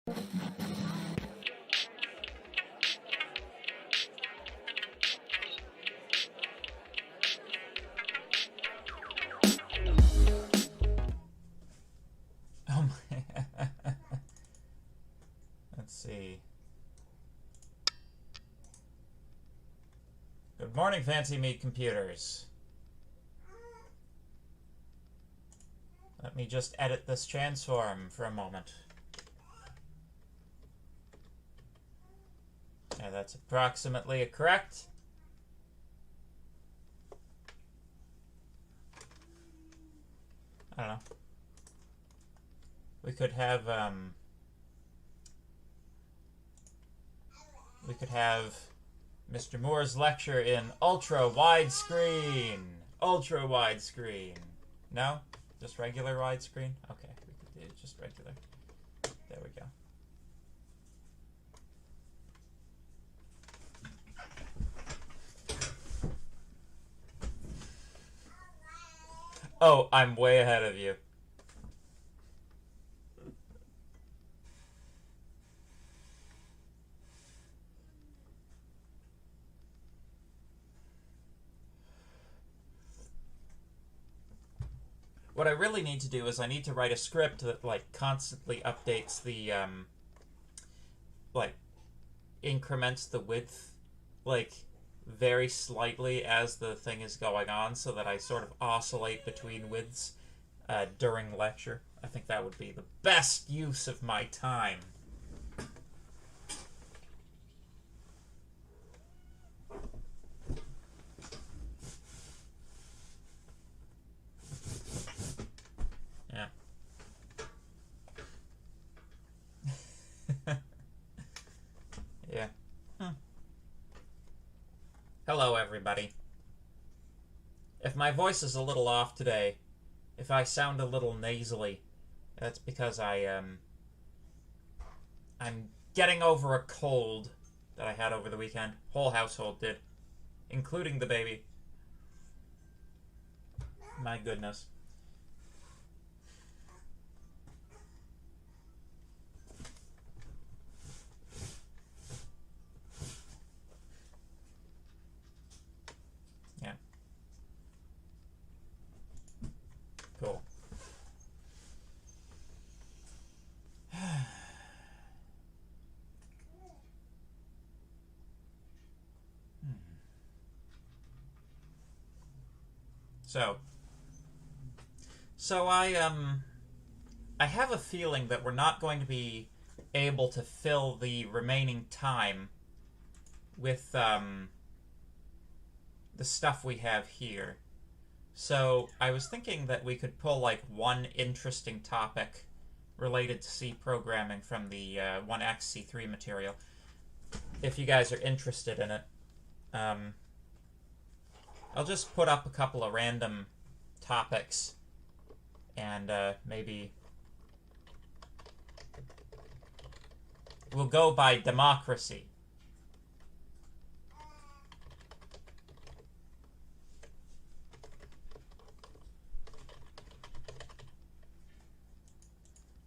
Let's see. Good morning, Fancy Meat Computers. Let me just edit this transform for a moment. Yeah, that's approximately correct. I don't know. We could have Mr. Moore's lecture in ultra widescreen. Ultra widescreen. No? Just regular widescreen? Okay, we could do just regular. There we go. Oh, I'm way ahead of you. What I really need to do is I need to write a script that like constantly updates the like increments the width like very slightly as the thing is going on, so that I sort of oscillate between widths during lecture. I think that would be the best use of my time. Yeah. Yeah. Hello, everybody. If my voice is a little off today, if I sound a little nasally, that's because I'm getting over a cold that I had over the weekend. Whole household did, including the baby. My goodness. Yeah. Cool. So I have a feeling that we're not going to be able to fill the remaining time with the stuff we have here. So I was thinking that we could pull like one interesting topic related to C programming from the 1x C3 material, if you guys are interested in it. I'll just put up a couple of random topics, and maybe we'll go by democracy.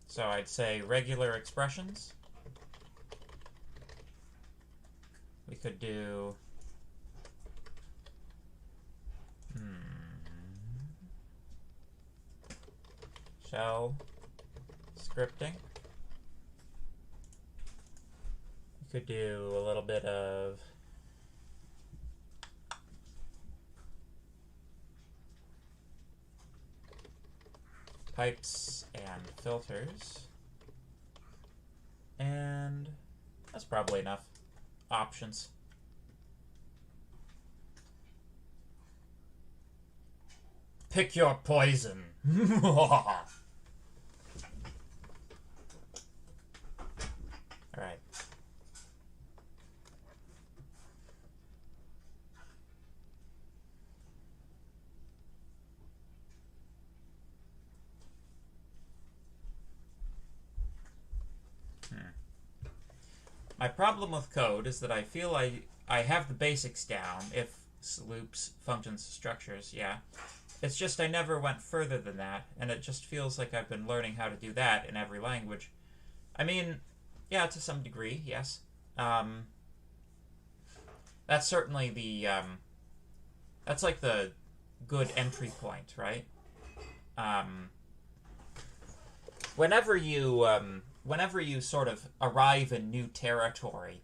So I'd say regular expressions. We could do shell scripting. We could do a little bit of pipes and filters. And that's probably enough options. Pick your poison. All right. My problem with code is that I feel I have the basics down, if loops, functions, structures, yeah. It's just I never went further than that, and it just feels like I've been learning how to do that in every language. I mean, Yeah, to some degree, yes. That's certainly the that's like the good entry point, right? Whenever you sort of arrive in new territory,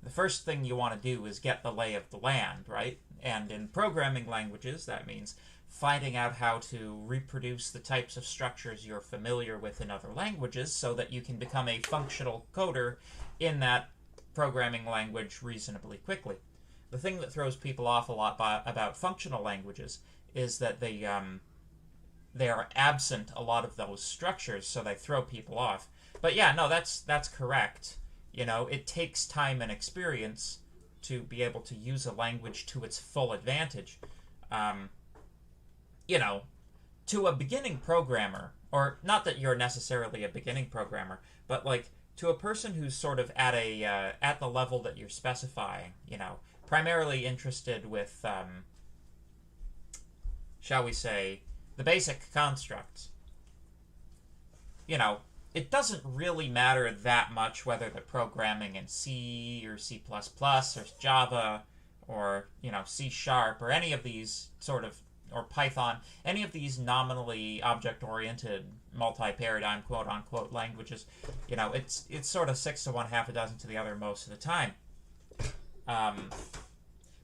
the first thing you want to do is get the lay of the land, right? And in programming languages, that means finding out how to reproduce the types of structures you're familiar with in other languages so that you can become a functional coder in that programming language reasonably quickly. The thing that throws people off a lot about functional languages is that they are absent a lot of those structures, so they throw people off. But yeah, no, that's correct. You know, it takes time and experience to be able to use a language to its full advantage. You know, to a beginning programmer, or not that you're necessarily a beginning programmer, but like to a person who's sort of at the level that you're specifying, you know, primarily interested with, shall we say, the basic constructs. You know, it doesn't really matter that much whether they're programming in C or C++ or Java or, you know, C# or any of these sort of, or Python, any of these nominally object-oriented multi-paradigm quote-unquote languages. You know, it's sort of 6 to 1, half a dozen to the other most of the time.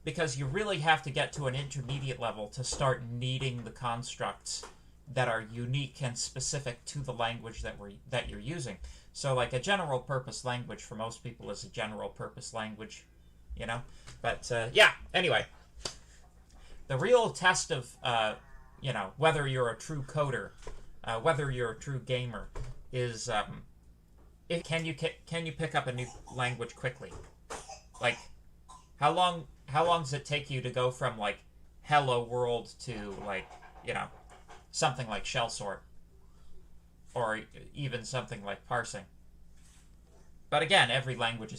Because you really have to get to an intermediate level to start needing the constructs that are unique and specific to the language that you're using. So like a general purpose language for most people is a general purpose language, you know? But yeah, anyway. The real test of, you know, whether you're a true coder, whether you're a true gamer, is can you pick up a new language quickly? Like, how long does it take you to go from like hello world to like, you know, something like shell sort, or even something like parsing? But again, every language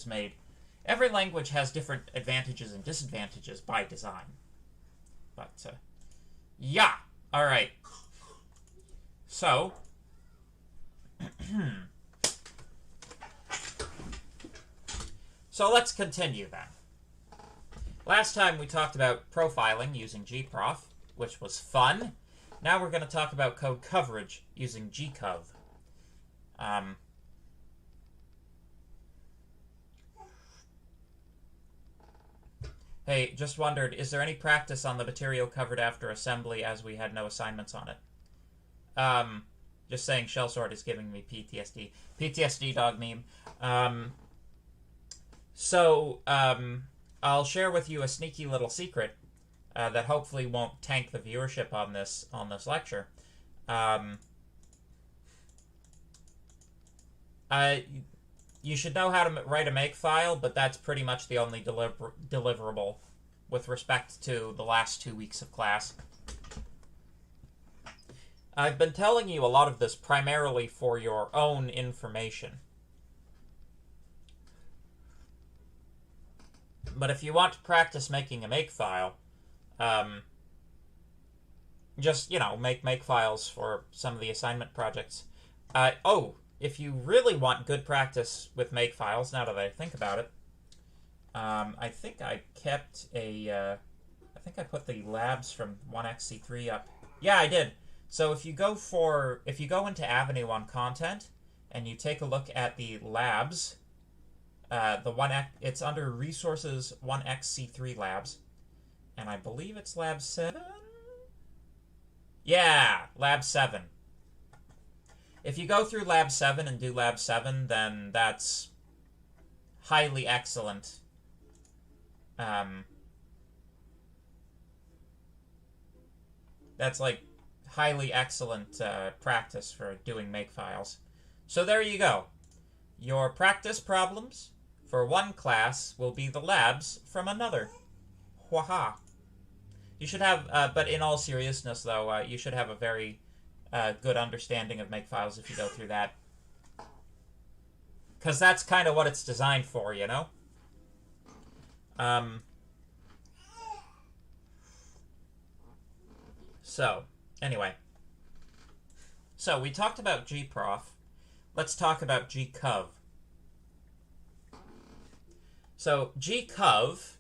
has different advantages and disadvantages by design. But yeah, all right. So so let's continue then. Last time we talked about profiling using gprof, which was fun. Now we're going to talk about code coverage using GCOV. Hey, just wondered, is there any practice on the material covered after assembly as we had no assignments on it? Just saying shell sort is giving me PTSD. PTSD dog meme. I'll share with you a sneaky little secret that hopefully won't tank the viewership on this lecture. You should know how to write a makefile, but that's pretty much the only deliverable with respect to the last 2 weeks of class. I've been telling you a lot of this primarily for your own information. But if you want to practice making a makefile, just, you know, make makefiles for some of the assignment projects. If you really want good practice with makefiles, now that I think about it, I think I kept I think I put the labs from 1xc3 up. Yeah, I did. So if you go into Avenue on content, and you take a look at the labs, it's under resources 1xc3 labs, and I believe it's lab 7? Yeah, lab 7. If you go through lab 7 and do lab 7, then that's highly excellent. That's like highly excellent practice for doing makefiles. So there you go. Your practice problems for one class will be the labs from another. Waha. You should have, but in all seriousness though, you should have a very good understanding of makefiles if you go through that. Because that's kind of what it's designed for, you know? So, anyway. So, we talked about gprof. Let's talk about GCOV. So GCOV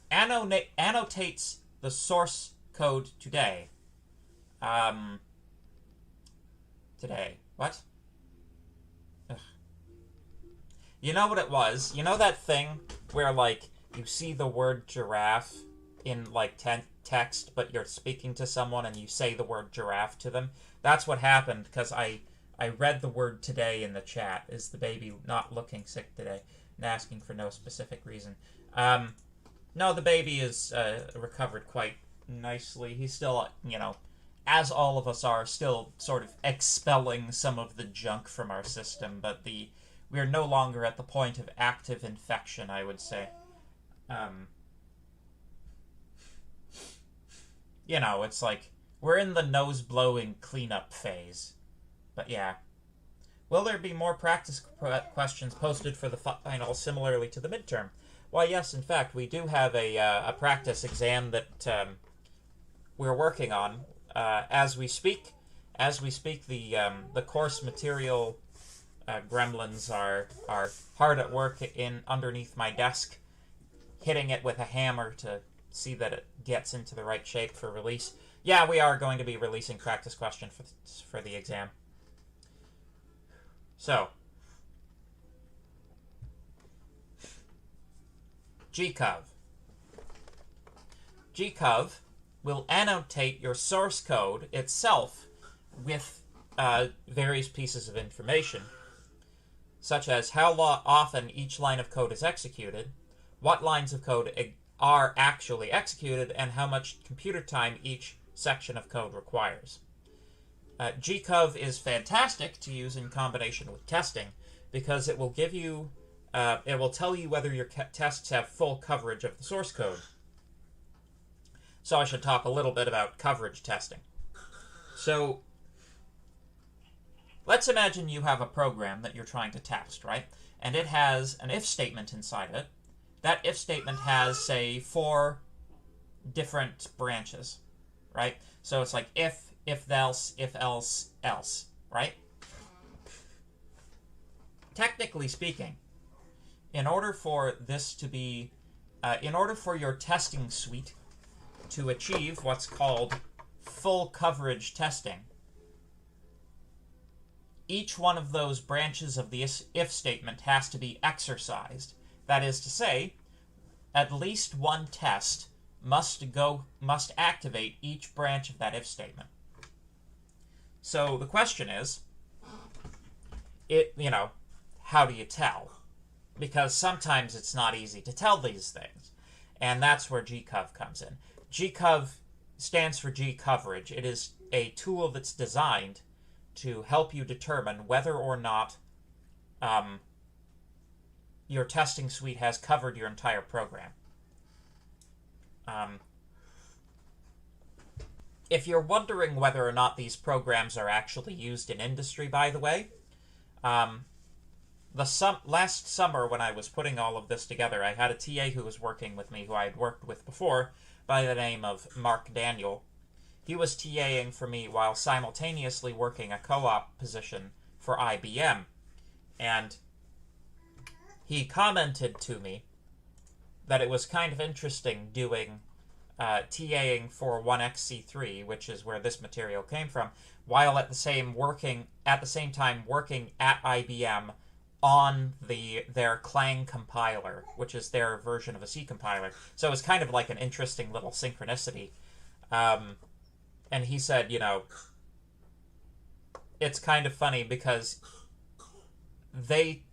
annotates the source code today. Today. What? Ugh. You know what it was? You know that thing where, like, you see the word giraffe in, like, text, but you're speaking to someone and you say the word giraffe to them? That's what happened, because I read the word today in the chat. Is the baby not looking sick today? And asking for no specific reason. No, the baby is recovered quite nicely. He's still, you know, as all of us are, still sort of expelling some of the junk from our system, but we are no longer at the point of active infection, I would say. You know, it's like, we're in the nose-blowing cleanup phase. But yeah. Will there be more practice questions posted for the final, similarly to the midterm? Why, yes, in fact, we do have a practice exam that we're working on as we speak. As we speak, the course material gremlins are hard at work underneath my desk, hitting it with a hammer to see that it gets into the right shape for release. Yeah, we are going to be releasing practice question for the exam. So, GCOV. GCOV will annotate your source code itself with various pieces of information, such as how often each line of code is executed, what lines of code are actually executed, and how much computer time each section of code requires. GCOV is fantastic to use in combination with testing because it will give you, it will tell you whether your tests have full coverage of the source code. So I should talk a little bit about coverage testing. So let's imagine you have a program that you're trying to test, right? And it has an if statement inside it. That if statement has, say, 4 different branches, right? So it's like if else, else, right? Technically speaking, in order for this to be, in order for your testing suite to achieve what's called full coverage testing, each one of those branches of the if statement has to be exercised. That is to say, at least one test must activate each branch of that if statement. So the question is, how do you tell? Because sometimes it's not easy to tell these things. And that's where GCOV comes in. GCOV stands for G coverage. It is a tool that's designed to help you determine whether or not your testing suite has covered your entire program. If you're wondering whether or not these programs are actually used in industry, by the way, last summer when I was putting all of this together, I had a TA who was working with me, who I had worked with before, by the name of Mark Daniel. He was TAing for me while simultaneously working a co-op position for IBM. And he commented to me that it was kind of interesting doing TAing for 1xc3, which is where this material came from, while at the same time working at IBM on their Clang compiler, which is their version of a C compiler. So it was kind of like an interesting little synchronicity. And he said, it's kind of funny because they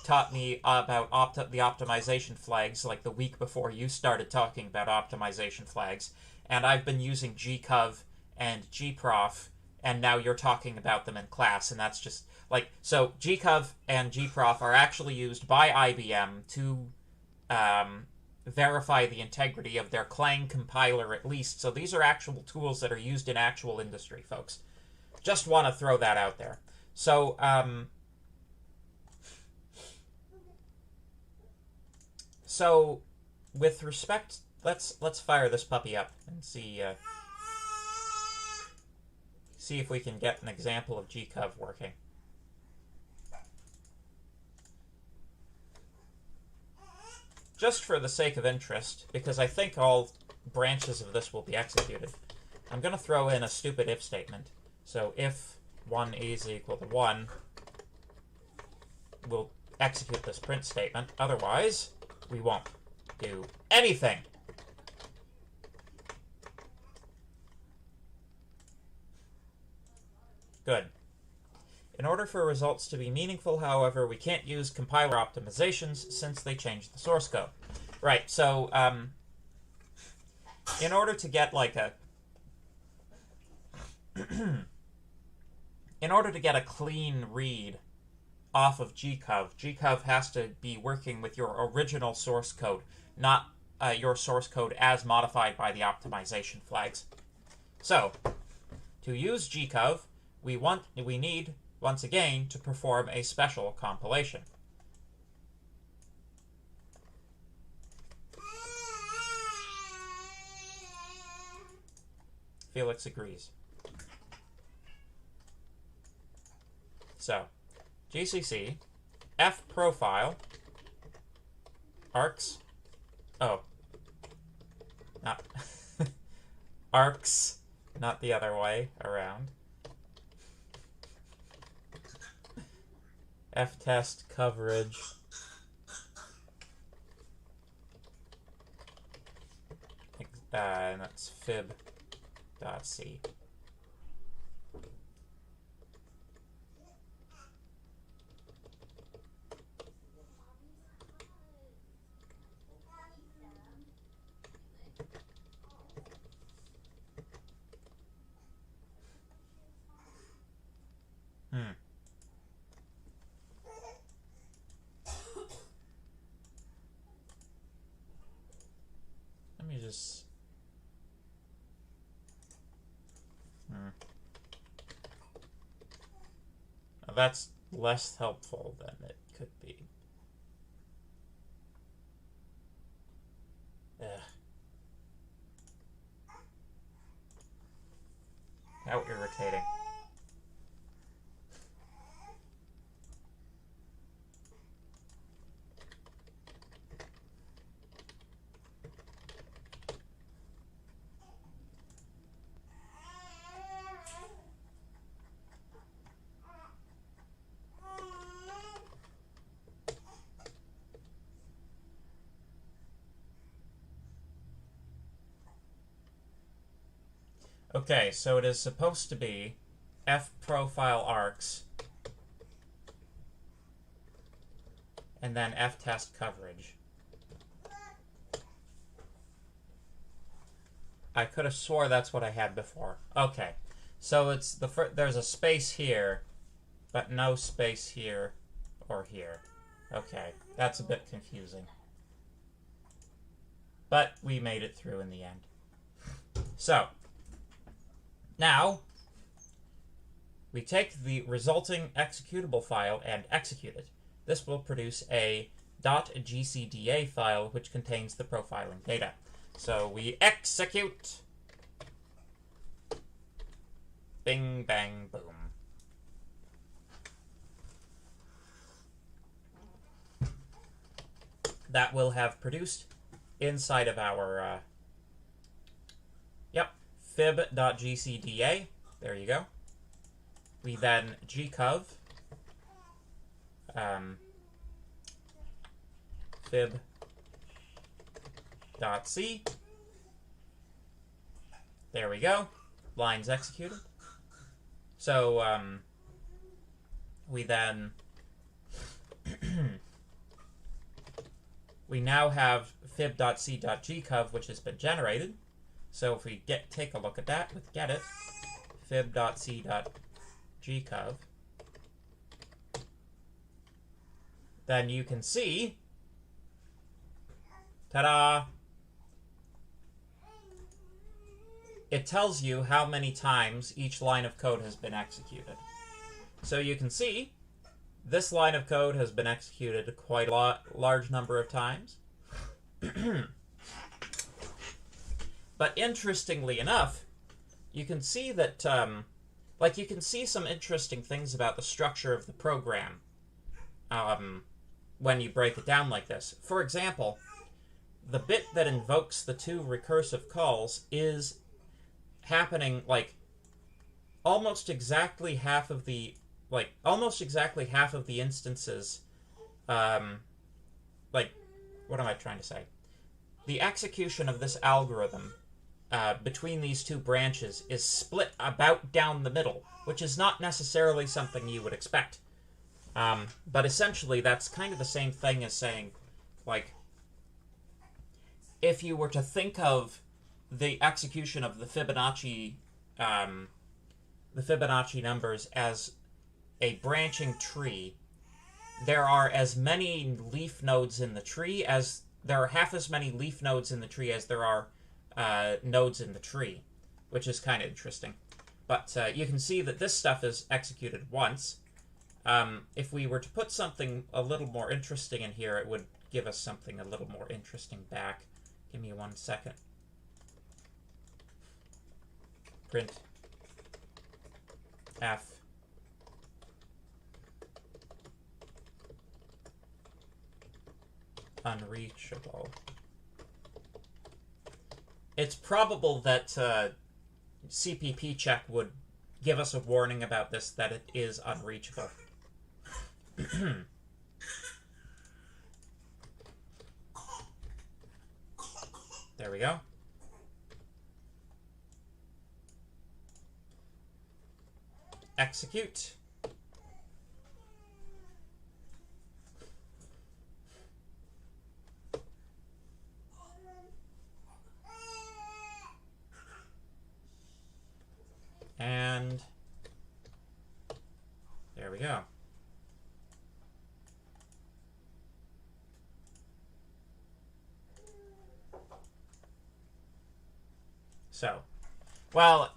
taught me about the optimization flags like the week before you started talking about optimization flags, and I've been using GCOV and gprof, and now you're talking about them in class, and that's just like, so GCOV and gprof are actually used by IBM to verify the integrity of their Clang compiler at least, so these are actual tools that are used in actual industry, folks. Just want to throw that out there. So, So, with respect, let's fire this puppy up and see if we can get an example of GCOV working. just for the sake of interest, because I think all branches of this will be executed, I'm going to throw in a stupid if statement. So if 1 is equal to 1, we'll execute this print statement. Otherwise, we won't do anything. Good. In order for results to be meaningful, however, we can't use compiler optimizations since they change the source code. Right, so in order to get like a in order to get a clean read off of GCOV, GCOV has to be working with your original source code, not your source code as modified by the optimization flags. So, to use GCOV, we need, once again, to perform a special compilation. Felix agrees. So, GCC f profile args. Oh, not args, not the other way around. F-test coverage. And that's fib.c. Let me just... Now that's less helpful than it could be. Ugh. How irritating. Okay, so it is supposed to be f profile args and then f test coverage. I could have swore that's what I had before. Okay, so it's there's a space here, but no space here or here. Okay, that's a bit confusing. But we made it through in the end. So, now, we take the resulting executable file and execute it. This will produce a .gcda file which contains the profiling data. So we execute. Bing, bang, boom. That will have produced inside of our fib.gcda. There you go. We then GCOV fib.c. There we go. Lines executed. So we then we now have fib.c.gcov, which has been generated. So if we take a look at that with getIt, fib.c.gcov, then you can see, ta-da, it tells you how many times each line of code has been executed. So you can see this line of code has been executed quite a large number of times. But interestingly enough, you can see that, you can see some interesting things about the structure of the program when you break it down like this. For example, the bit that invokes the two recursive calls is happening, like, almost exactly half of the instances, like, what am I trying to say? The execution of this algorithm between these two branches is split about down the middle, which is not necessarily something you would expect. But essentially, that's kind of the same thing as saying, like, if you were to think of the execution of the Fibonacci numbers as a branching tree, there are as many leaf nodes in the tree as there are half as many leaf nodes in the tree as there are nodes in the tree, which is kind of interesting. But you can see that this stuff is executed once. If we were to put something a little more interesting in here, it would give us something a little more interesting back. Give me 1 second. Print F unreachable. It's probable that CPP check would give us a warning about this, that it is unreachable. There we go. Execute. And there we go. So, well,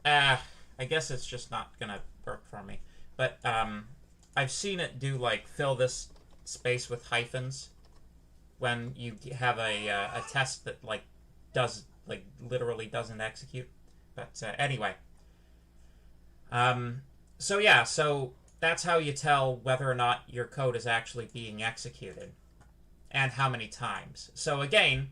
I guess it's just not gonna work for me. But I've seen it do, like, fill this space with hyphens when you have a test that, like, literally doesn't execute. But anyway. So yeah, so that's how you tell whether or not your code is actually being executed and how many times. So again,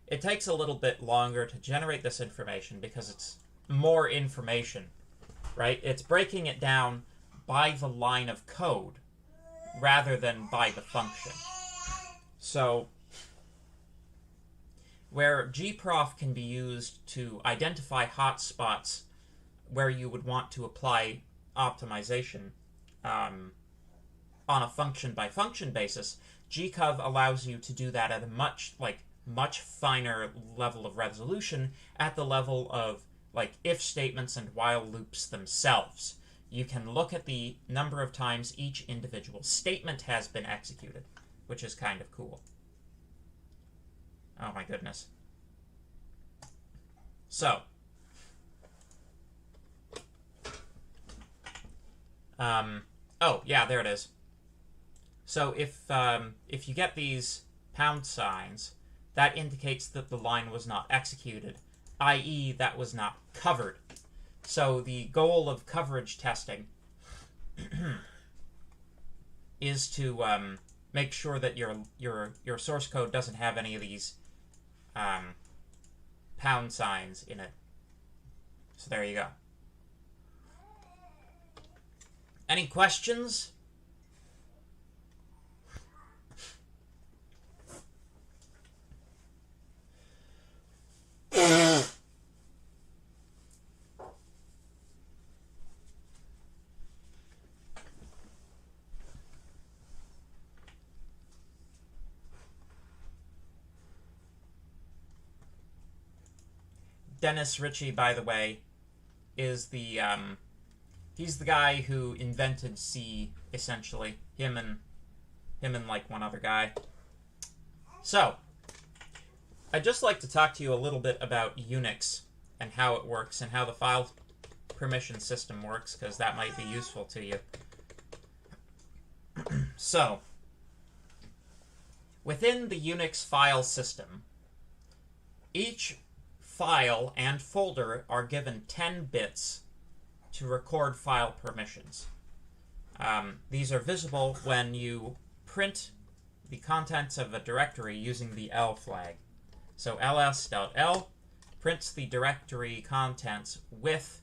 it takes a little bit longer to generate this information because it's more information, right? It's breaking it down by the line of code rather than by the function. So where gprof can be used to identify hotspots where you would want to apply optimization on a function-by-function basis, GCOV allows you to do that at a much finer level of resolution, at the level of, like, if statements and while loops themselves. You can look at the number of times each individual statement has been executed, which is kind of cool. Oh my goodness. So, oh yeah, there it is. So if you get these pound signs, that indicates that the line was not executed, i.e. that was not covered. So the goal of coverage testing is to make sure that your source code doesn't have any of these pound signs in it. So there you go. Any questions? Dennis Ritchie, by the way, is the he's the guy who invented C, essentially. Him and like one other guy. So, I'd just like to talk to you a little bit about Unix and how it works and how the file permission system works, because that might be useful to you. So, within the Unix file system, each file and folder are given 10 bits to record file permissions. These are visible when you print the contents of a directory using the L flag. So ls.l prints the directory contents with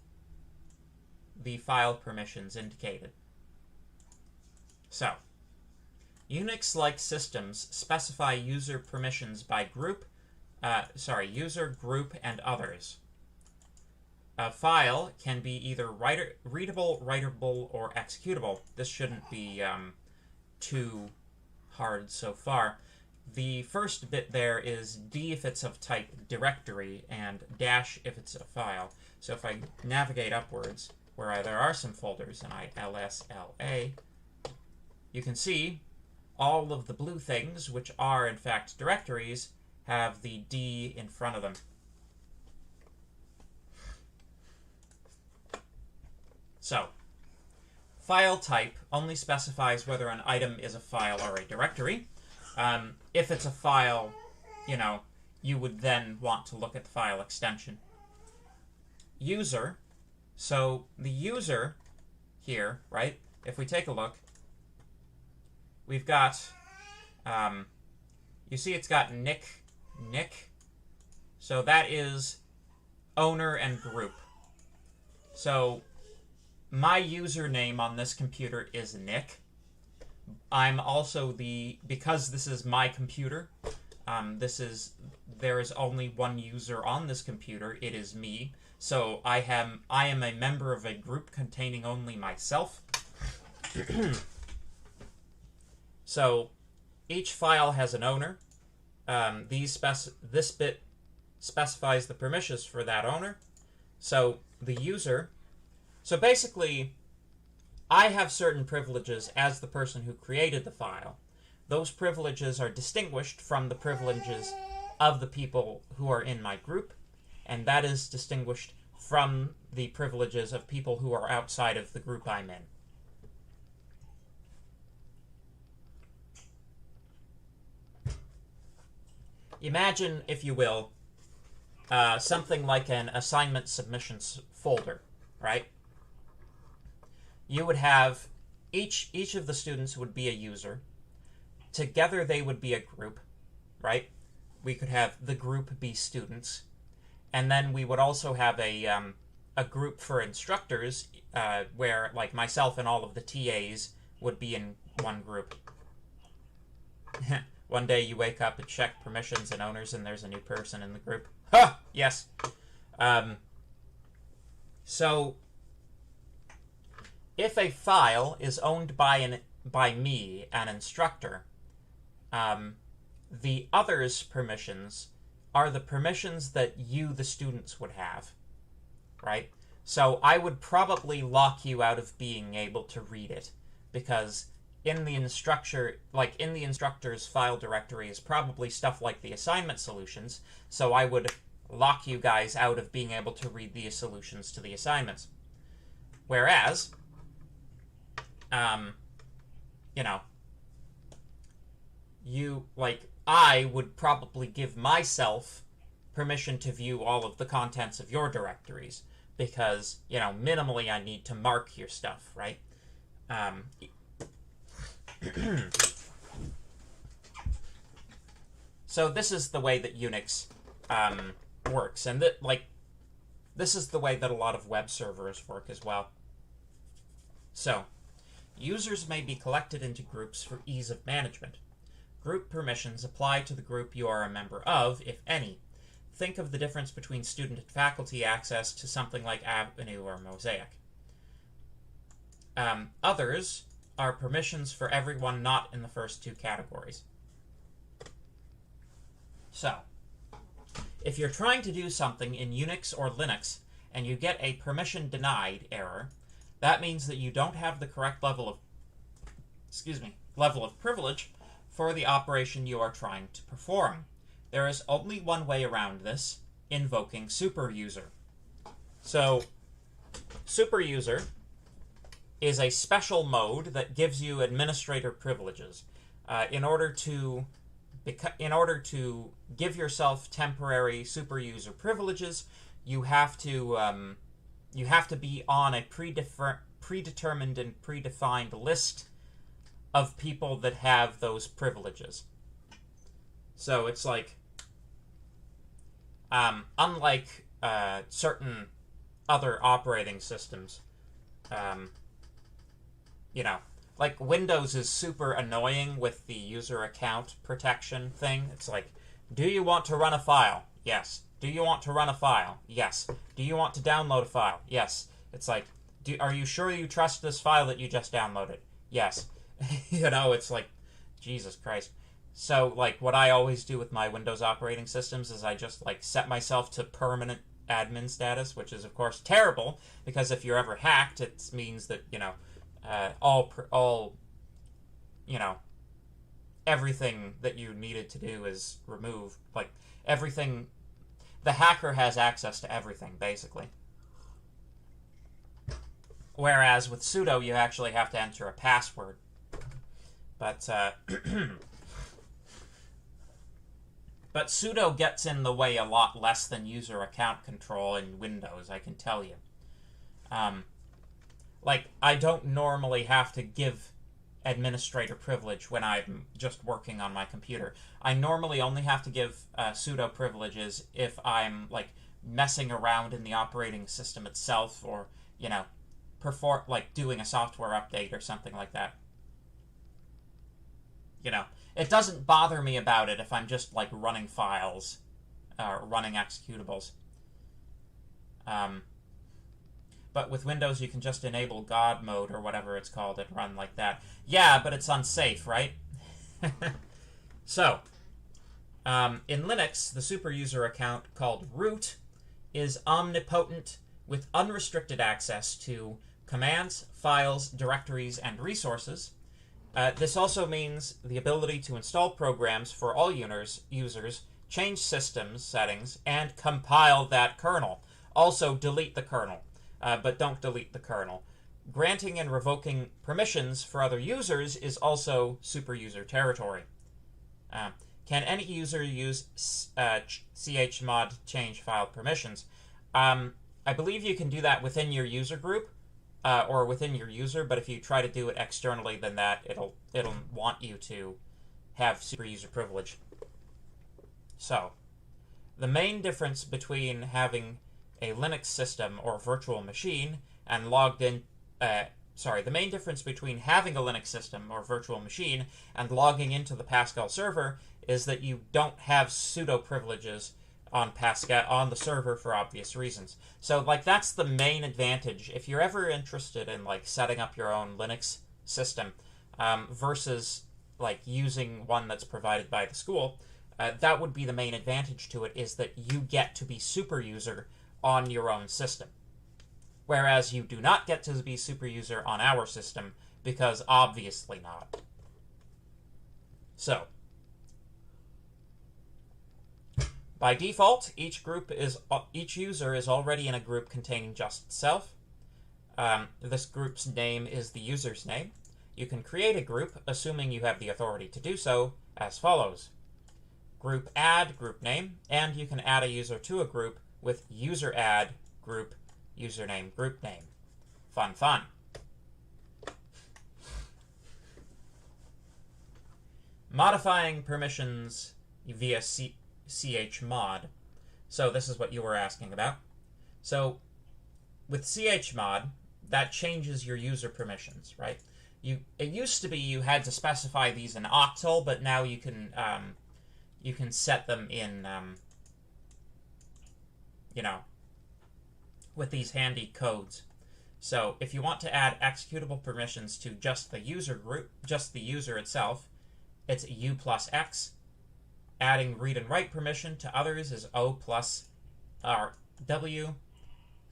the file permissions indicated. So, Unix-like systems specify user permissions by user, group, and others. A file can be either readable, writable, or executable. This shouldn't be too hard so far. The first bit there is D if it's of type directory, and dash if it's a file. So if I navigate upwards, where there are some folders, and I lsla, you can see all of the blue things, which are in fact directories, have the D in front of them. So, file type only specifies whether an item is a file or a directory. If it's a file, you would then want to look at the file extension. User, so the user here, right, if we take a look, we've got, you see it's got nick, so that is owner and group. So my username on this computer is Nick. I'm also because this is my computer, there is only one user on this computer, it is me. So I am a member of a group containing only myself. So each file has an owner. This bit specifies the permissions for that owner. So the user, so basically I have certain privileges as the person who created the file. Those privileges are distinguished from the privileges of the people who are in my group, and that is distinguished from the privileges of people who are outside of the group I'm in. Imagine, if you will, something like an assignment submissions folder, right? You would have each of the students would be a user. Together they would be a group, right? We could have the group be students, and then we would also have a group for instructors, where like myself and all of the TAs would be in one group. One day you wake up and check permissions and owners, and there's a new person in the group. Ha! Yes. So if a file is owned by me, an instructor, the others' permissions are the permissions that you, the students, would have, right? So I would probably lock you out of being able to read it, because in the instructor's file directory is probably stuff like the assignment solutions, so I would lock you guys out of being able to read the solutions to the assignments. Whereas, I would probably give myself permission to view all of the contents of your directories, because, minimally I need to mark your stuff, right? So this is the way that Unix works, and this is the way that a lot of web servers work as well. So, users may be collected into groups for ease of management. Group permissions apply to the group you are a member of, if any. Think of the difference between student and faculty access to something like Avenue or Mosaic. Others are permissions for everyone not in the first two categories. So, if you're trying to do something in Unix or Linux and you get a permission denied error, that means that you don't have the correct level of privilege for the operation you are trying to perform. There is only one way around this: invoking superuser. So, superuser is a special mode that gives you administrator privileges. In order to give yourself temporary superuser privileges, you have to be on a predetermined and predefined list of people that have those privileges. So it's like, unlike certain other operating systems, you know, like Windows is super annoying with the user account protection thing. It's like, do you want to run a file? Yes. Do you want to run a file? Yes. Do you want to download a file? Yes. It's like, are you sure you trust this file that you just downloaded? Yes. You know, it's like, Jesus Christ. So, like, what I always do with my Windows operating systems is I just, like, set myself to permanent admin status, which is, of course, terrible, because if you're ever hacked, it means that, you know, all, you know, everything that you needed to do is removed. Like, everything, the hacker has access to everything, basically. Whereas with sudo, you actually have to enter a password. But, but sudo gets in the way a lot less than user account control in Windows, I can tell you. Like, I don't normally have to give administrator privilege when I'm just working on my computer. I normally only have to give sudo privileges if I'm, like, messing around in the operating system itself, or, you know, like doing a software update or something like that. You know, it doesn't bother me about it if I'm just, like, running files, or running executables. But with Windows, you can just enable God mode, or whatever it's called, and run like that. Yeah, but it's unsafe, right? So, in Linux, the superuser account, called root, is omnipotent with unrestricted access to commands, files, directories, and resources. This also means the ability to install programs for all users, change systems settings, and compile that kernel. Also, delete the kernel, but don't delete the kernel. Granting and revoking permissions for other users is also superuser territory. Can any user use chmod change file permissions? I believe you can do that within your user group, or within your user, but if you try to do it externally, then it'll want you to have superuser privilege. So, the main difference between having a Linux system or virtual machine and the main difference between having a Linux system or virtual machine and logging into the Pascal server is that you don't have sudo privileges on Pascal on the server for obvious reasons. So, like, that's the main advantage. If you're ever interested in, like, setting up your own Linux system versus, like, using one that's provided by the school, that would be the main advantage to it, is that you get to be superuser on your own system. Whereas you do not get to be superuser on our system, because obviously not. So, by default, each user is already in a group containing just itself. This group's name is the user's name. You can create a group, assuming you have the authority to do so, as follows. Group add group name, and you can add a user to a group with user add group username group name. Fun, fun. Modifying permissions via chmod. So this is what you were asking about. So with chmod, that changes your user permissions, right? It used to be you had to specify these in octal, but now you can set them in you know, with these handy codes. So if you want to add executable permissions to just the user group, just the user itself, it's u plus x. Adding read and write permission to others is o plus w.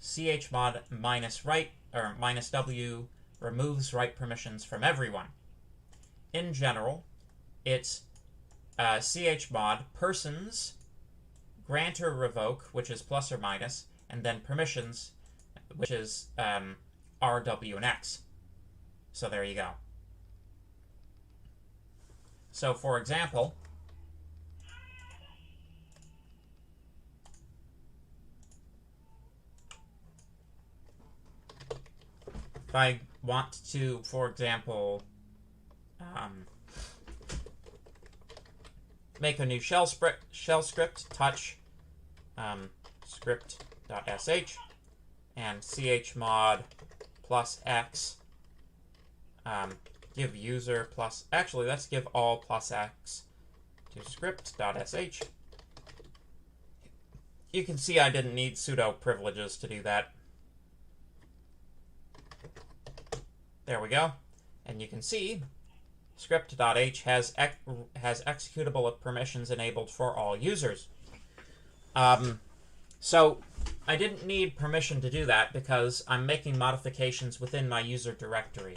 Chmod minus write or minus w removes write permissions from everyone. In general, it's chmod persons, grant or revoke, which is plus or minus, and then permissions, which is r, w, and x. So there you go. So for example, if I want to, for example, make a new shell script, touch script.sh, and chmod plus x, give user plus, actually, let's give all plus x to script.sh. You can see I didn't need sudo privileges to do that. There we go. And you can see script.h has executable permissions enabled for all users. So I didn't need permission to do that because I'm making modifications within my user directory.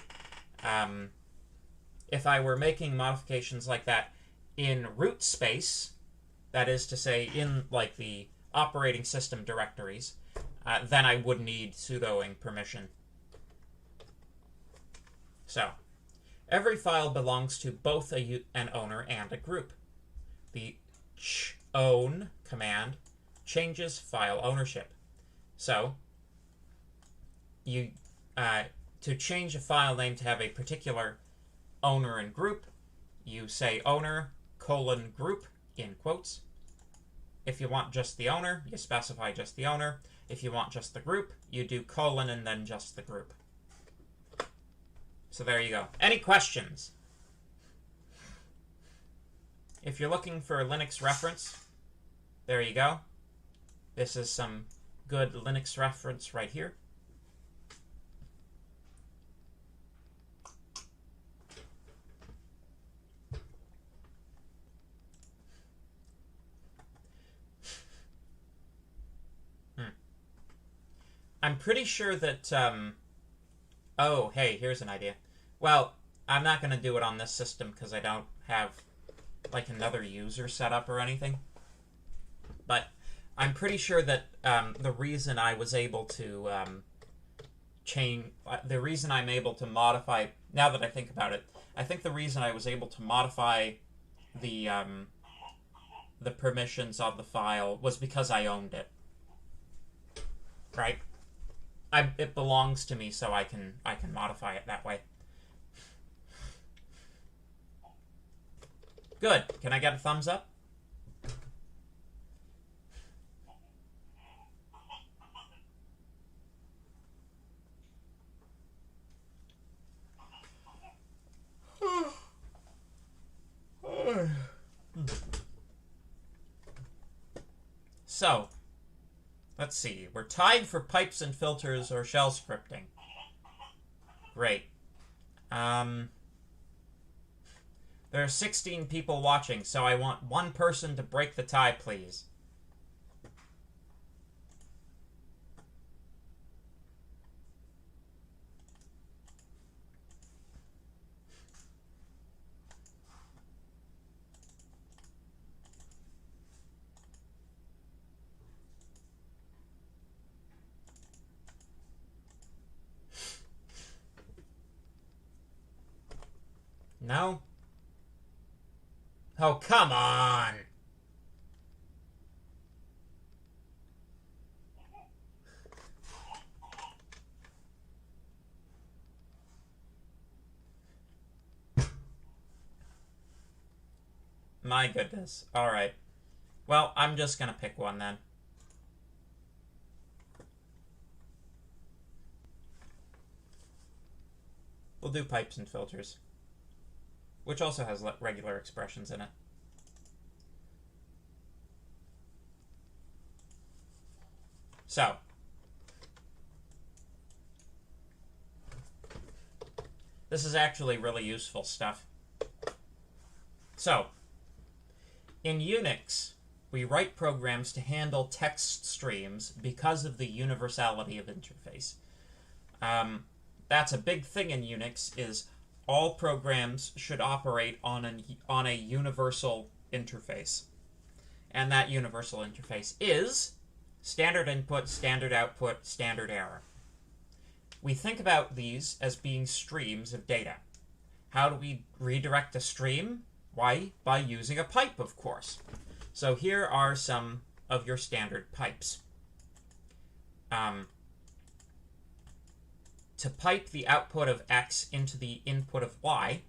If I were making modifications like that in root space, that is to say in like the operating system directories, then I would need sudoing permission. So, every file belongs to both an owner and a group. The chown command changes file ownership. So, you to change a file name to have a particular owner and group, you say owner : group in quotes. If you want just the owner, you specify just the owner. If you want just the group, you do : and then just the group. So there you go. Any questions? If you're looking for a Linux reference, there you go. This is some good Linux reference right here. I'm pretty sure that, oh, hey, here's an idea. Well, I'm not going to do it on this system because I don't have, like, another user set up or anything. But I'm pretty sure that the reason I was able to the reason I'm able to modify, now that I think about it, I think the reason I was able to modify the permissions of the file was because I owned it. Right? It belongs to me, so I can modify it that way. Good. Can I get a thumbs up? So, let's see. We're tied for pipes and filters or shell scripting. Great. There are 16 people watching, so I want one person to break the tie, please. No? Oh, come on! My goodness. Alright. Well, I'm just gonna pick one then. We'll do pipes and filters, which also has regular expressions in it. So, this is actually really useful stuff. So, in Unix, we write programs to handle text streams because of the universality of interface. That's a big thing in Unix, is all programs should operate on a universal interface. And that universal interface is standard input, standard output, standard error. We think about these as being streams of data. How do we redirect a stream? Why? By using a pipe, of course. So here are some of your standard pipes. To pipe the output of X into the input of Y,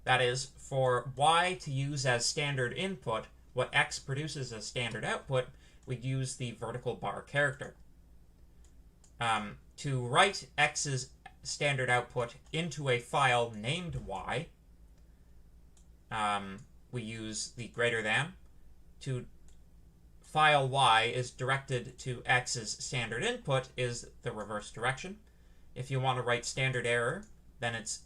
That is, for y to use as standard input, what x produces as standard output, we use the vertical bar character. To write x's standard output into a file named y, we use the greater than. To file y is directed to x's standard input is the reverse direction. If you want to write standard error, then it's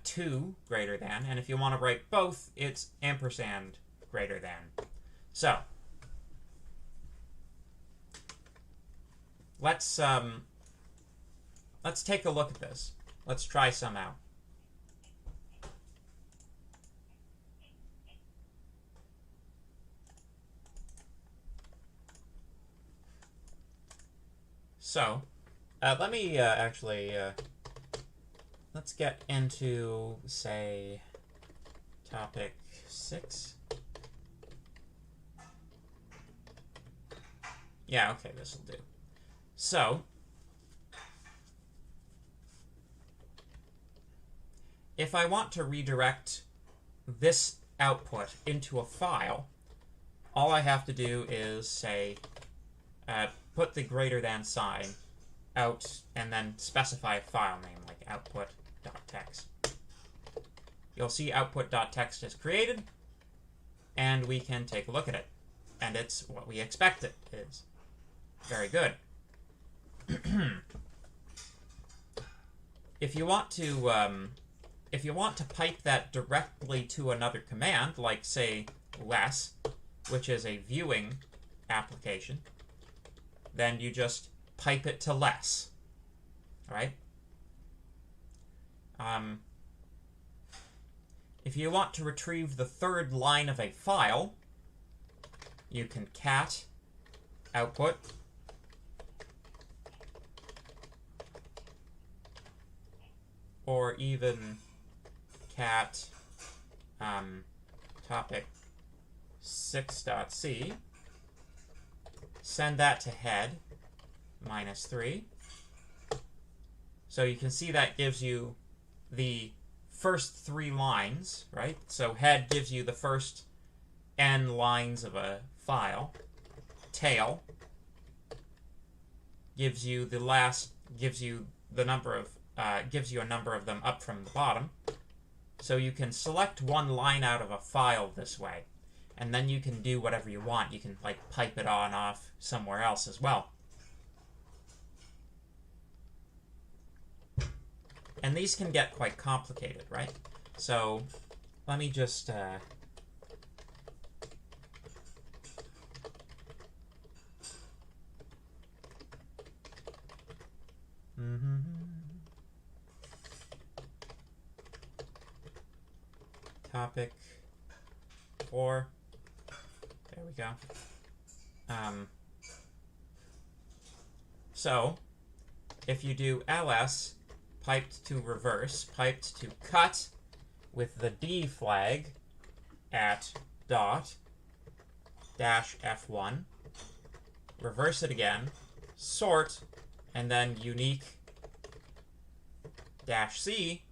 2 greater than, and if you want to write both, it's ampersand greater than. So let's take a look at this. Let's try some out. So let me actually let's get into, say, topic 6. Yeah, okay, this will do. So if I want to redirect this output into a file, all I have to do is say put the greater than sign out and then specify a file name like output.txt. You'll see output.txt is created, and we can take a look at it. And it's what we expect it is. Very good. If you want to pipe that directly to another command, like say less, which is a viewing application, then you just pipe it to less. All right? If you want to retrieve the third line of a file, you can cat output or even cat topic 6.c, send that to head -3. So you can see that gives you the first 3 lines, right? So head gives you the first n lines of a file. Tail gives you the last, gives you the number of, gives you a number of them up from the bottom. So you can select one line out of a file this way, and then you can do whatever you want. You can like pipe it on off somewhere else as well. And these can get quite complicated, right? So let me just topic 4. There we go. So if you do ls piped to reverse, piped to cut with the D flag at dot dash F1, reverse it again, sort, and then unique dash C,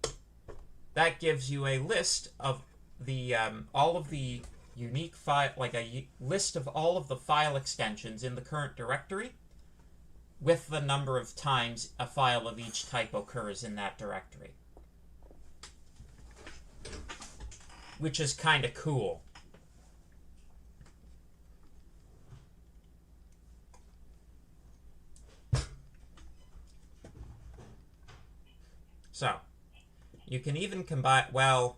that gives you a list of the all of the unique file, like a list of all of the file extensions in the current directory with the number of times a file of each type occurs in that directory. Which is kind of cool. So, you can even combine, well,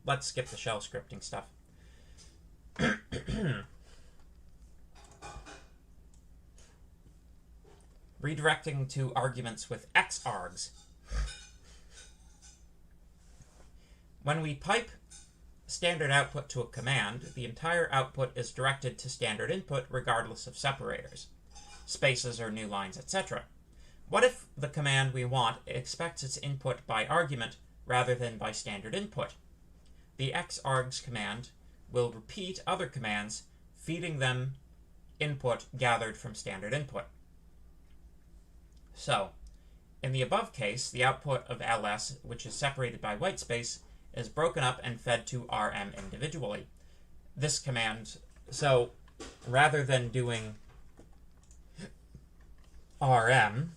let's skip the shell scripting stuff. Redirecting to arguments with xargs. When we pipe standard output to a command, the entire output is directed to standard input regardless of separators, spaces or new lines, etc. What if the command we want expects its input by argument rather than by standard input? The xargs command will repeat other commands, feeding them input gathered from standard input. So, in the above case, the output of ls, which is separated by whitespace, is broken up and fed to rm individually. This command, so rather than doing rm,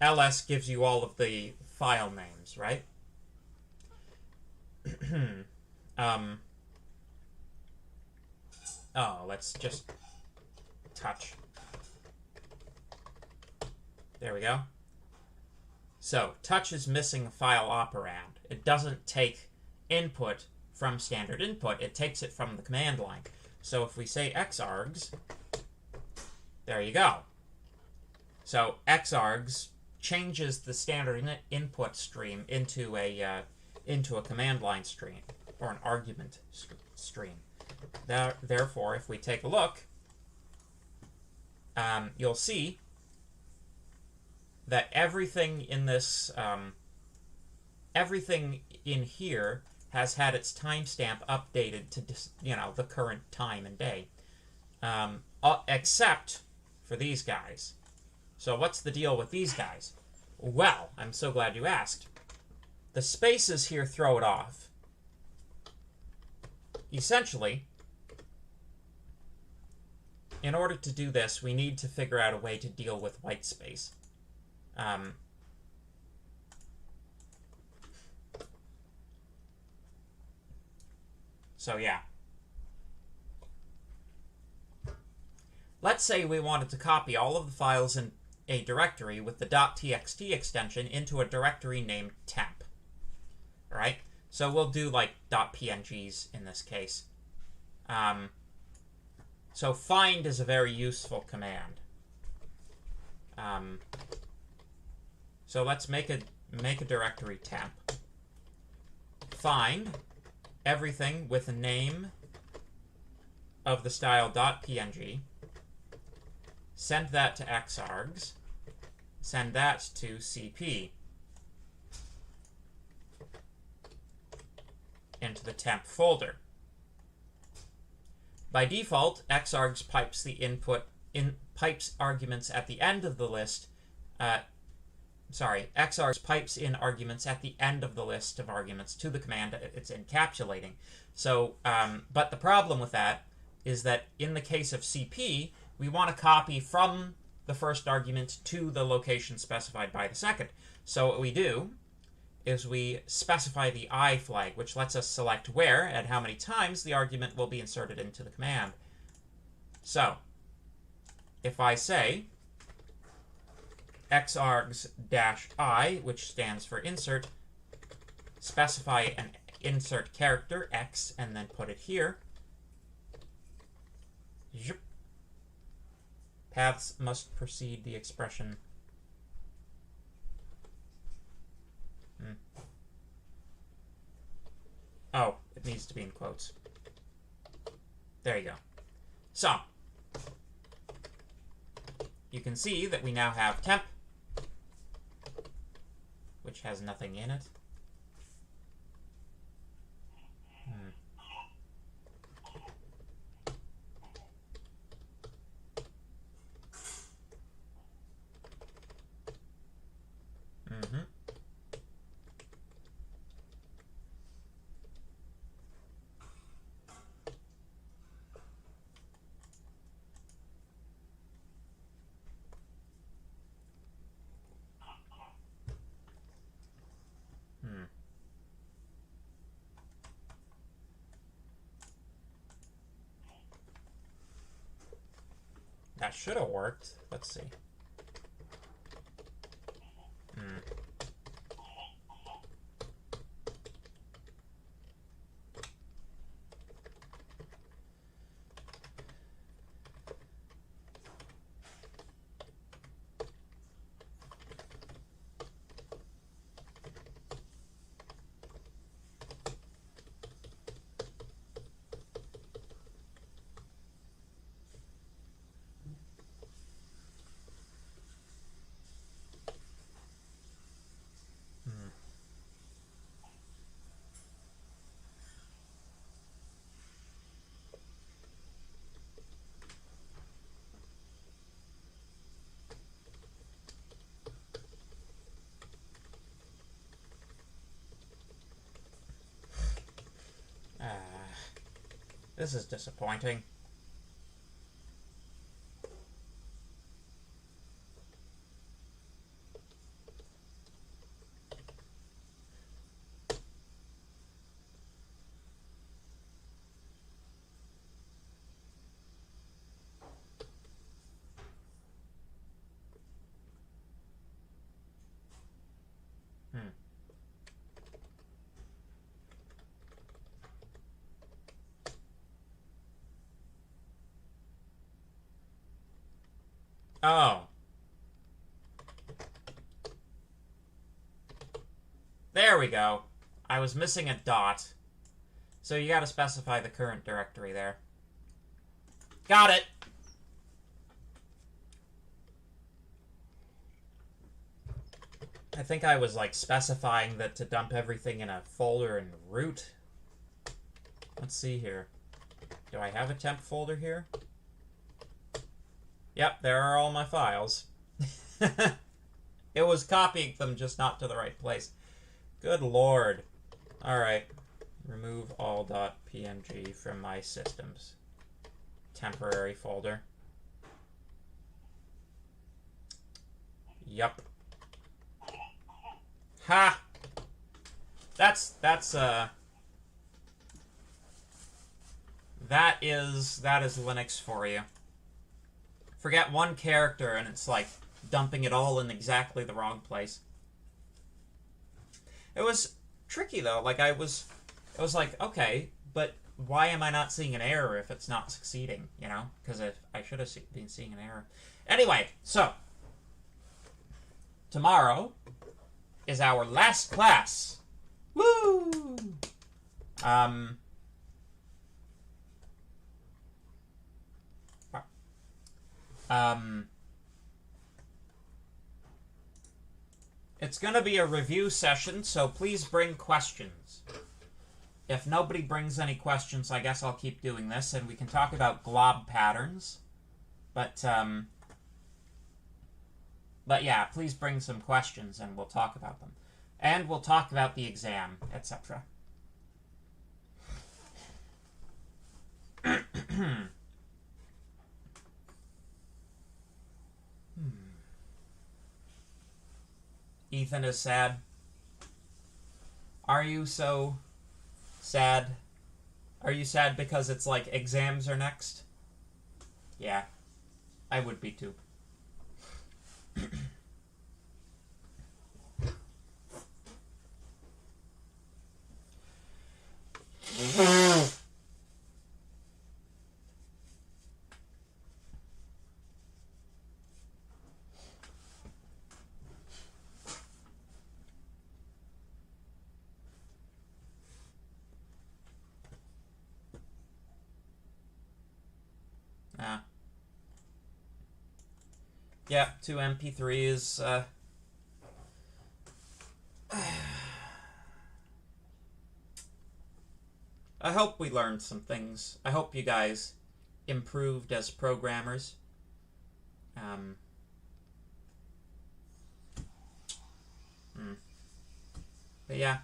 ls gives you all of the file names, right? Oh, let's just touch. There we go. So, touch is missing a file operand. It doesn't take input from standard input. It takes it from the command line. So if we say xargs, there you go. So xargs changes the standard input stream into a command line stream, or an argument stream. Therefore, if we take a look, you'll see that everything in this, everything in here has had its timestamp updated to, the current time and day, except for these guys. So what's the deal with these guys? Well, I'm so glad you asked. The spaces here throw it off. Essentially, in order to do this, we need to figure out a way to deal with white space. So yeah. Let's say we wanted to copy all of the files in a directory with the .txt extension into a directory named temp. Alright? So we'll do like .pngs in this case. So find is a very useful command. So let's make a directory temp. Find everything with a name of the style .png. Send that to xargs. Send that to cp. Into the temp folder. By default, xargs pipes the pipes arguments at the end of the list. Xargs pipes in arguments at the end of the list of arguments to the command it's encapsulating. So, but the problem with that is that in the case of cp, we want to copy from the first argument to the location specified by the second. So what we do is we specify the I flag, which lets us select where and how many times the argument will be inserted into the command. So, if I say xargs-I, which stands for insert, specify an insert character, x, and then put it here. Paths must precede the expression. Oh, it needs to be in quotes. There you go. So, you can see that we now have temp, which has nothing in it. That should have worked. Let's see. This is disappointing. Oh. There we go. I was missing a dot. So you gotta specify the current directory there. Got it! I think I was, like, specifying that to dump everything in a folder in root. Let's see here. Do I have a temp folder here? Yep, there are all my files. It was copying them, just not to the right place. Good lord. Alright. Remove all .png from my system's temporary folder. Yup. Ha! That is Linux for you. Forget one character and it's like dumping it all in exactly the wrong place. It was tricky though. Like it was like, okay, but why am I not seeing an error if it's not succeeding? You know, because I should have been seeing an error. Anyway, so tomorrow is our last class. Woo! It's going to be a review session, so please bring questions. If nobody brings any questions, I guess I'll keep doing this, and we can talk about glob patterns. But yeah, please bring some questions, and we'll talk about them. And we'll talk about the exam, etc. Ethan is sad. Are you so sad? Are you sad because it's like exams are next? Yeah, I would be too. Yeah, 2 MP3s. I hope we learned some things. I hope you guys improved as programmers. But yeah.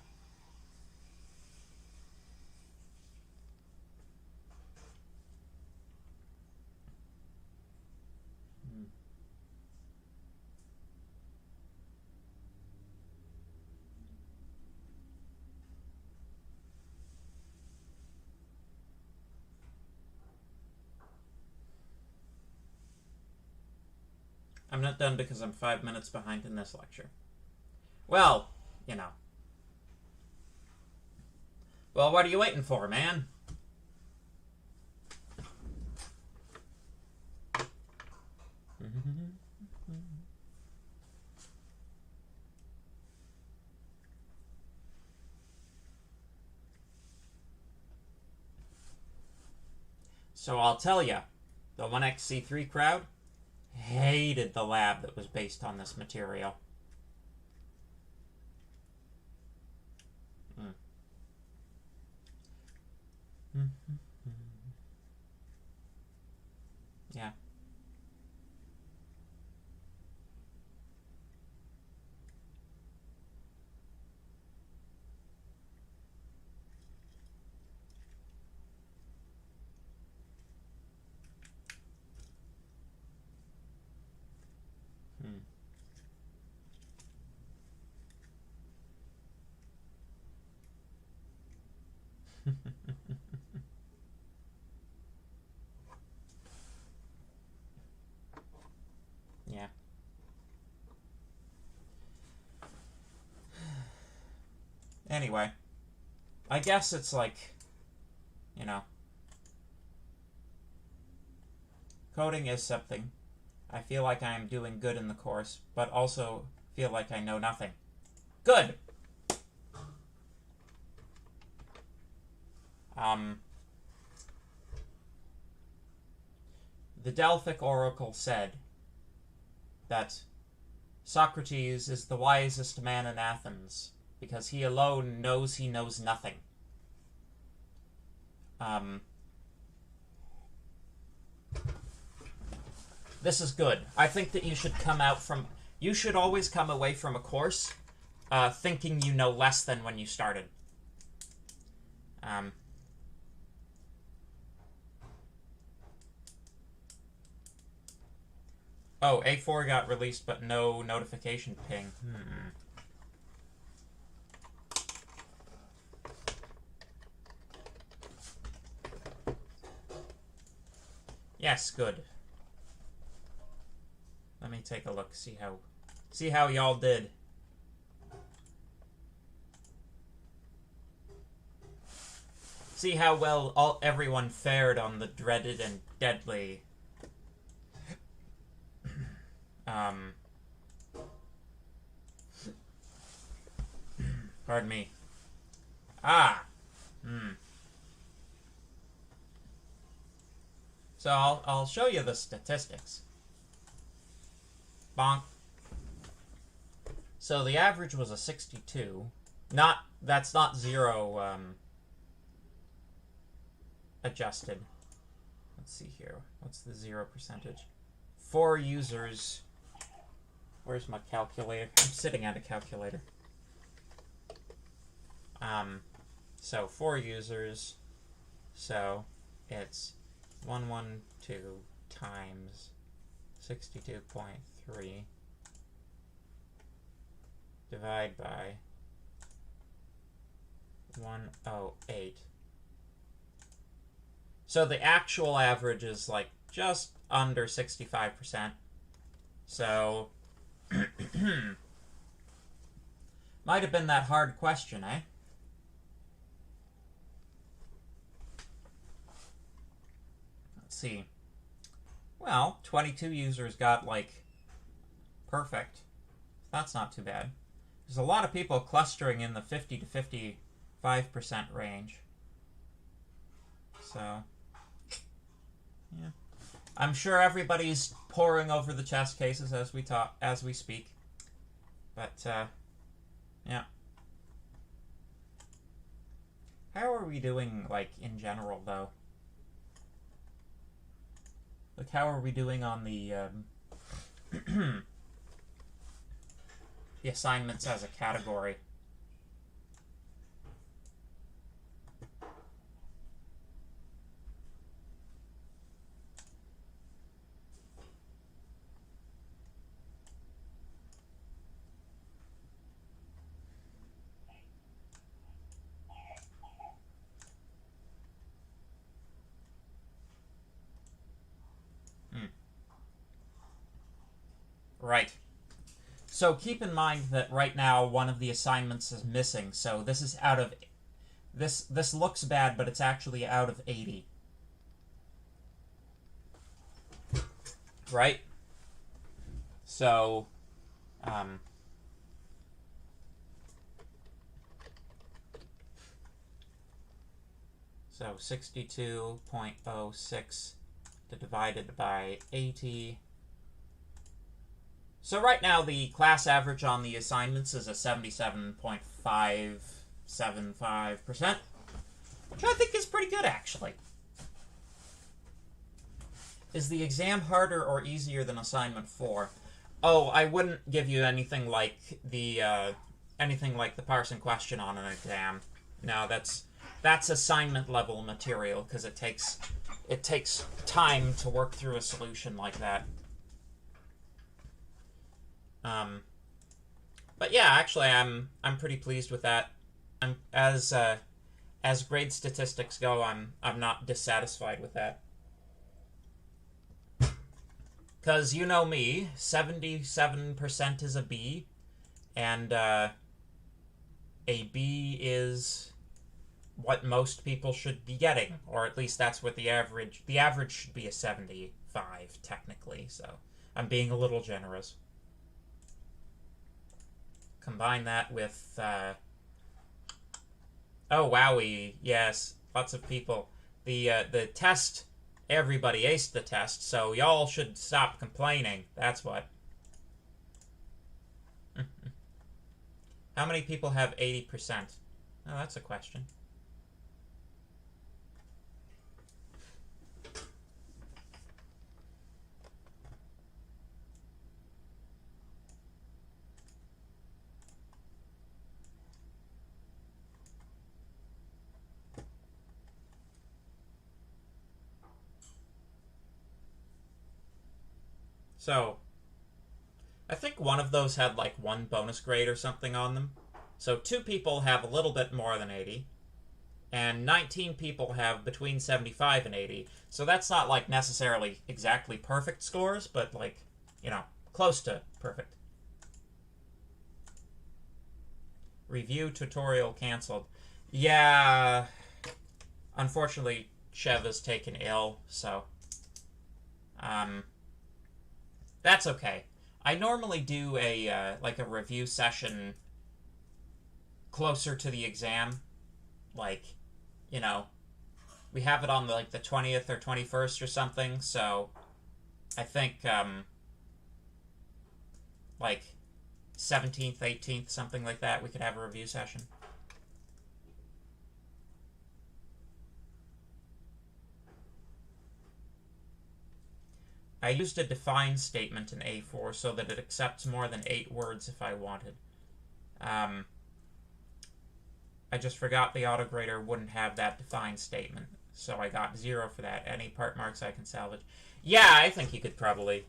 I'm not done because I'm 5 minutes behind in this lecture. Well, you know. Well, what are you waiting for, man? So I'll tell you, the 1xc3 crowd hated the lab that was based on this material. Yeah. Yeah. Anyway, I guess it's like, you know, coding is something. I feel like I am doing good in the course, but also feel like I know nothing. Good! The Delphic oracle said that Socrates is the wisest man in Athens because he alone knows he knows nothing. This is good. I think that you should you should always come away from a course thinking you know less than when you started. Oh, A4 got released, but no notification ping. Yes, good. Let me take a look, see how y'all did. See how well everyone fared on the dreaded and deadly. Pardon me. So I'll show you the statistics. Bonk. So the average was a 62. That's not zero adjusted. Let's see here. What's the 0%? 4 users. Where's my calculator? I'm sitting at a calculator. So 4 users. So it's 112 times 62.3 divide by 108. So the actual average is like just under 65%. So might have been that hard question, eh? Let's see. Well, 22 users got, like, perfect. That's not too bad. There's a lot of people clustering in the 50 to 55% range. So, yeah. I'm sure everybody's poring over the test cases as we speak. But, yeah. How are we doing, like, in general, though? Like, how are we doing on the, the assignments as a category? Right. So keep in mind that right now one of the assignments is missing, so this is out of... This looks bad, but it's actually out of 80. Right? So, so 62.06 divided by 80. So right now the class average on the assignments is a 77.575%, which I think is pretty good, actually. Is the exam harder or easier than assignment 4? Oh, I wouldn't give you anything like the parsing question on an exam. No, that's assignment level material because it takes time to work through a solution like that. But yeah, actually, I'm pretty pleased with that. As as grade statistics go, I'm not dissatisfied with that. Because you know me, 77% is a B, and a B is what most people should be getting, or at least that's what the average should be a 75, technically, so I'm being a little generous. Combine that with, oh, wowie, yes, lots of people. The test, everybody aced the test, so y'all should stop complaining, that's what. How many people have 80%? Oh, that's a question. So, I think one of those had like 1 bonus grade or something on them. So 2 people have a little bit more than 80, and 19 people have between 75 and 80. So that's not like necessarily exactly perfect scores, but like, you know, close to perfect. Review tutorial canceled. Yeah, unfortunately, Chev is taken ill, so that's okay. I normally do a like a review session closer to the exam, like, you know, we have it on the, like the 20th or 21st or something, so I think like 17th, 18th, something like that, we could have a review session. I used a define statement in A4 so that it accepts more than 8 words if I wanted. I just forgot the autograder wouldn't have that define statement, so I got 0 for that. Any part marks I can salvage. Yeah, I think you could probably...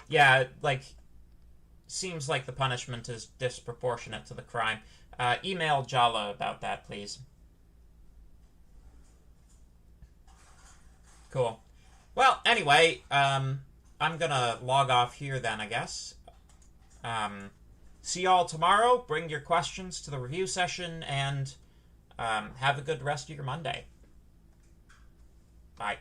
yeah, like, seems like the punishment is disproportionate to the crime. Email Jala about that, please. Cool. Well, anyway, I'm gonna log off here then, I guess. See y'all tomorrow. Bring your questions to the review session, and have a good rest of your Monday. Bye.